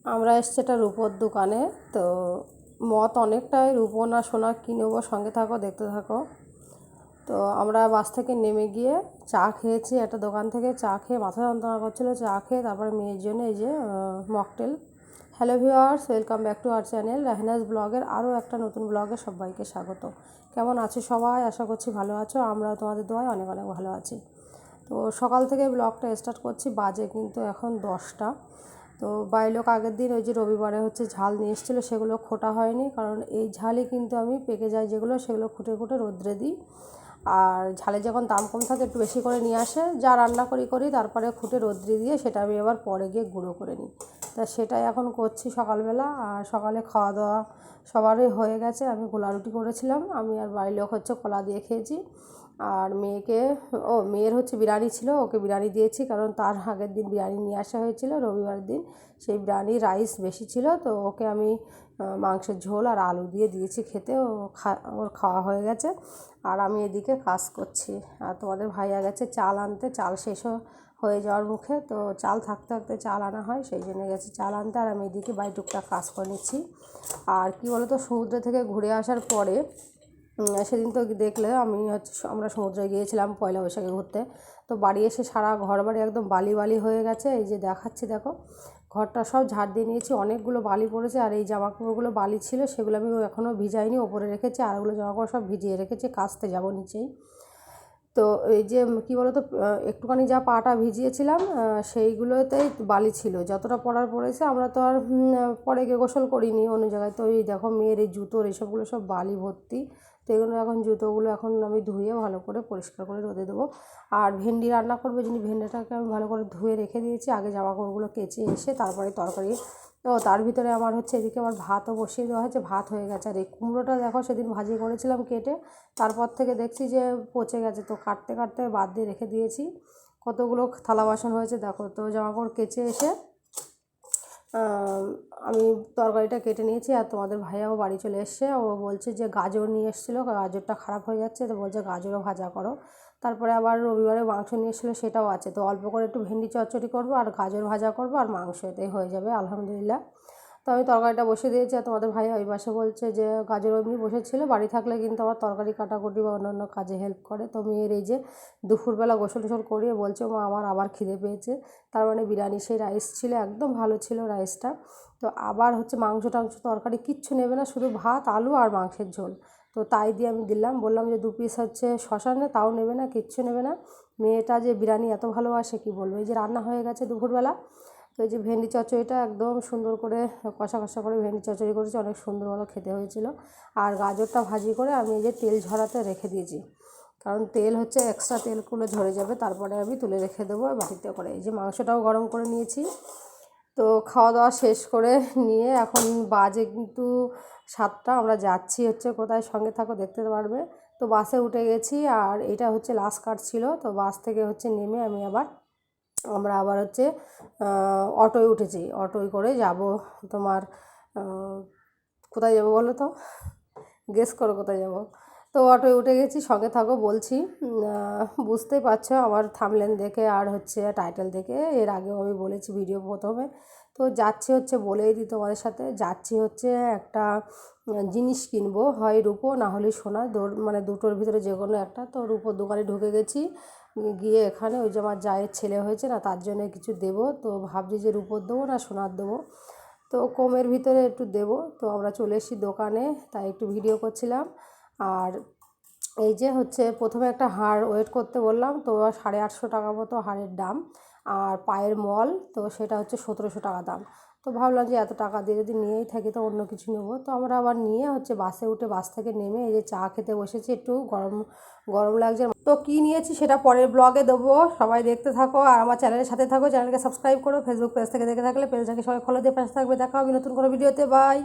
আমরা এসছি একটা রূপোর দোকানে। তো মত অনেকটাই, রূপো না সোনা কী নেবো, সঙ্গে থাকো, দেখতে থাকো। তো আমরা বাস থেকে নেমে গিয়ে চা খেয়েছি একটা দোকান থেকে। চা খেয়ে মাথা যন্ত্রণা করছিলো, চা খেয়ে তারপরে মেয়ের জন্য এই যে mocktail. Hello viewers, welcome back to our channel Rahenaz ব্লগের আরও একটা নতুন ব্লগে সবাইকে স্বাগত। কেমন আছো সবাই? আশা করছি ভালো আছো। আমরা তোমাদের দোয়ায় অনেক অনেক ভালো আছি। তো সকাল থেকে ব্লগটা স্টার্ট করছি, বাজে কিন্তু এখন 10টা। তো বাইলোক আগের দিন ওই যে রবিবারে হচ্ছে ঝাল নিয়ে এসেছিলো, সেগুলো খোটা হয়নি, কারণ এই ঝালই কিন্তু আমি পেকে যায় যেগুলো, সেগুলো খুঁটে খুঁটে রোদ্রে দিই। আর ঝালে যখন দাম কম থাকে একটু বেশি করে নিয়ে আসে, যা রান্না করি তারপরে খুঁটে রোদ্রে দিয়ে সেটা আমি আবার পরে গিয়ে গুঁড়ো করে নিই। তা সেটাই এখন করছি সকালবেলা। আর সকালে খাওয়া দাওয়া সবারই হয়ে গেছে। আমি গোলা রুটি করেছিলাম, আমি আর বাড়ির লোক হচ্ছে কলা দিয়ে খেয়েছি। আর মেয়ের হচ্ছে বিরিয়ানি ছিল, ওকে বিরিয়ানি দিয়েছি, কারণ তার আগের দিন বিরিয়ানি নিয়ে আসা হয়েছিল রবিবার দিন। সেই বিরিয়ানি রাইস বেশি ছিল, তো ওকে আমি মাংসের ঝোল আর আলু দিয়ে দিয়েছি খেতে। ওর খাওয়া হয়ে গেছে। আর আমি এদিকে কাজ করছি। আর তোমাদের ভাইয়া গেছে চাল আনতে, চাল শেষও হয়ে যাওয়ার মুখে, তো চাল থাকতে থাকতে চাল আনা হয়, সেই জন্য গেছে চাল আনতে। আর আমি এদিকে বাড়ি টুকটাক কাজ করে নিচ্ছি। আর কি বলো তো, সমুদ্র থেকে ঘুরে আসার পরে সেদিন তো দেখলে আমরা সমুদ্রে গিয়েছিলাম পয়লা বৈশাখে ঘুরতে। তো বাড়ি এসে সারা ঘর বাড়ি একদম বালি বালি হয়ে গেছে। এই যে দেখাচ্ছি, দেখো, ঘরটা সব ঝাড় দিয়ে নিয়েছি, অনেকগুলো বালি পড়েছে। আর এই জামাকাপড়গুলো বালি ছিল, সেগুলো আমি এখনও ভিজাইনি, ওপরে রেখেছি। আর ওগুলো জামাকাপড় সব ভিজিয়ে রেখেছি, কাচতে যাবো নিচেই। তো এই যে কী বলো তো, একটুখানি যা পাটা ভিজিয়েছিলাম সেইগুলোতেই বালি ছিল, যতটা পড়ার পড়েছে। আমরা তো আর পরে গিয়ে গোসল করিনি অন্য জায়গায়। তো এই দেখো মেয়ের এই জুতোর এইসবগুলো সব বালি ভর্তি। তো এগুলো এখন জুতোগুলো এখন আমি ধুয়ে ভালো করে পরিষ্কার করে রোদে দেবো। আর ভেন্ডি রান্না করবো, যিনি ভেন্ডিটাকে আমি ভালো করে ধুয়ে রেখে দিয়েছি, আগে জামাকাপড়গুলো কেচে এসে তারপরে তরকারি। তো তার ভিতরে আমার হচ্ছে এদিকে আমার ভাতও বসিয়ে দেওয়া হয়েছে, ভাত হয়ে গেছে। আর এই কুমড়োটা দেখো সেদিন ভাজি করেছিলাম কেটে, তারপর থেকে দেখছি যে পচে গেছে, তো কাটতে কাটতে বাদ দিয়ে রেখে দিয়েছি। কতগুলো থালা বাসন হয়েছে দেখো। তো জামাকাপড় কেচে এসে আমি তরকারিটা কেটে নিয়েছি। আর তোমাদের ভাইয়াও বাড়ি চলে এসছে, ও বলছে যে গাজর নিয়ে এসেছিলো, গাজরটা খারাপ হয়ে যাচ্ছে, তো বলছে গাজরও ভাজা করো। তারপরে আবার রবিবারে মাংস নিয়ে এসেছিলো, সেটাও আছে। তো অল্প করে একটু ভেন্ডি চচ্চড়ি করবো, আর গাজর ভাজা করবো, আর মাংস, এতেই হয়ে যাবে আলহামদুলিল্লাহ। তো আমি তরকারিটা বসিয়ে দিয়েছি। আর তোমাদের ভাই ওই পাশে বলছে যে গাজর এমনি বসেছিল, বাড়ি থাকলে কিন্তু আমার তরকারি কাটাকুটি বা অন্যান্য কাজে হেল্প করে। তো মেয়ের এই যে দুপুরবেলা গোসল টোসল করিয়ে বলছে মা আমার আবার খিদে পেয়েছে। তার মানে বিরিয়ানি সেই রাইস ছিল, একদম ভালো ছিল রাইসটা। তো আবার হচ্ছে মাংস টাংস তরকারি কিচ্ছু নেবে না, শুধু ভাত আলু আর মাংসের ঝোল। তো তাই দিয়ে আমি দিলাম, বললাম যে 2 পিস হচ্ছে শশা নে, তাও নেবে না, কিচ্ছু নেবে না। মেয়েটা যে বিরিয়ানি এত ভালোবাসে কি বলবো। এই যে রান্না হয়ে গেছে দুপুরবেলা। তো এই যে ভেন্ডি চচ্চড়িটা একদম সুন্দর করে কষা কষা করে ভেন্ডি চচ্চড়ি করেছি, অনেক সুন্দর ভালো খেতে হয়েছিল। আর গাজরটা ভাজি করে আমি এই যে তেল ঝরাতে রেখে দিয়েছি, কারণ তেল হচ্ছে এক্সট্রা তেলগুলো ঝরে যাবে, তারপরে আমি তুলে রেখে দেবো বাটিতে করে। এই যে মাংসটাও গরম করে নিয়েছি। তো খাওয়া দাওয়া শেষ করে নিয়ে এখন বাজে কিন্তু 7টা। আমরা যাচ্ছি হচ্ছে কোথায়, সঙ্গে থাকো দেখতে পারবে। তো বাসে উঠে গেছি, আর এটা হচ্ছে লাস্ট কাট ছিল। তো বাস থেকে হচ্ছে নেমে আমরা আবার হচ্ছে অটোয় উঠেছি, অটোয় করে যাব তোমার কোথায় যাব বলো তো, গেস করো কোথায় যাব। তো অটোয় উঠে গেছি, সঙ্গে থাকো বলছি। বুঝতেই পারছো আমার থাম্বনেল দেখে আর হচ্ছে টাইটেল দেখে, এর আগেও আমি বলেছি ভিডিও প্রথমে। তো যাচ্ছি হচ্ছে বলেই দিই তোমাদের সাথে, যাচ্ছি হচ্ছে একটা জিনিস কিনবো, হয় রূপো না হলে সোনা, মানে দুটোর ভিতরে যে কোনো একটা। তো রূপোর দোকানে ঢুকে গেছি, গিয়ে এখানে ওই যে আমার জায়ের ছেলে হয়েছে না, তার জন্য কিছু দেবো। তো ভাবছি যে রূপোর দেবো না সোনার দেবো, তো কমের ভিতরে একটু দেবো। তো আমরা চলে এসেছি দোকানে, তাই একটু ভিডিও করছিলাম। আর এই যে হচ্ছে প্রথমে একটা হার ওয়েট করতে বললাম, তো 850 টাকা মতো হারের দাম। আর পায়ের মল, তো সেটা হচ্ছে 1700 টাকা দাম। তো ভাবলাম যে এত টাকা দিয়ে যদি নিয়েই থাকি তো অন্য কিছু নেবো। তো আমরা আবার নিয়ে হচ্ছে বাসে উঠে, বাস থেকে নেমে এই যে চা খেতে বসেছি, একটু গরম গরম লাগছে। তো কী নিয়েছি সেটা পরের ব্লগে দেবো, সবাই দেখতে থাকো। আর আমার চ্যানেলের সাথে থাকো, চ্যানেলকে সাবস্ক্রাইব করো। ফেসবুক পেজ থেকে দেখে থাকলে পেজটাকে সবাই ফলো দিয়ে পাশে থাকবে। দেখা হবে নতুন কোনো ভিডিওতে, বাই।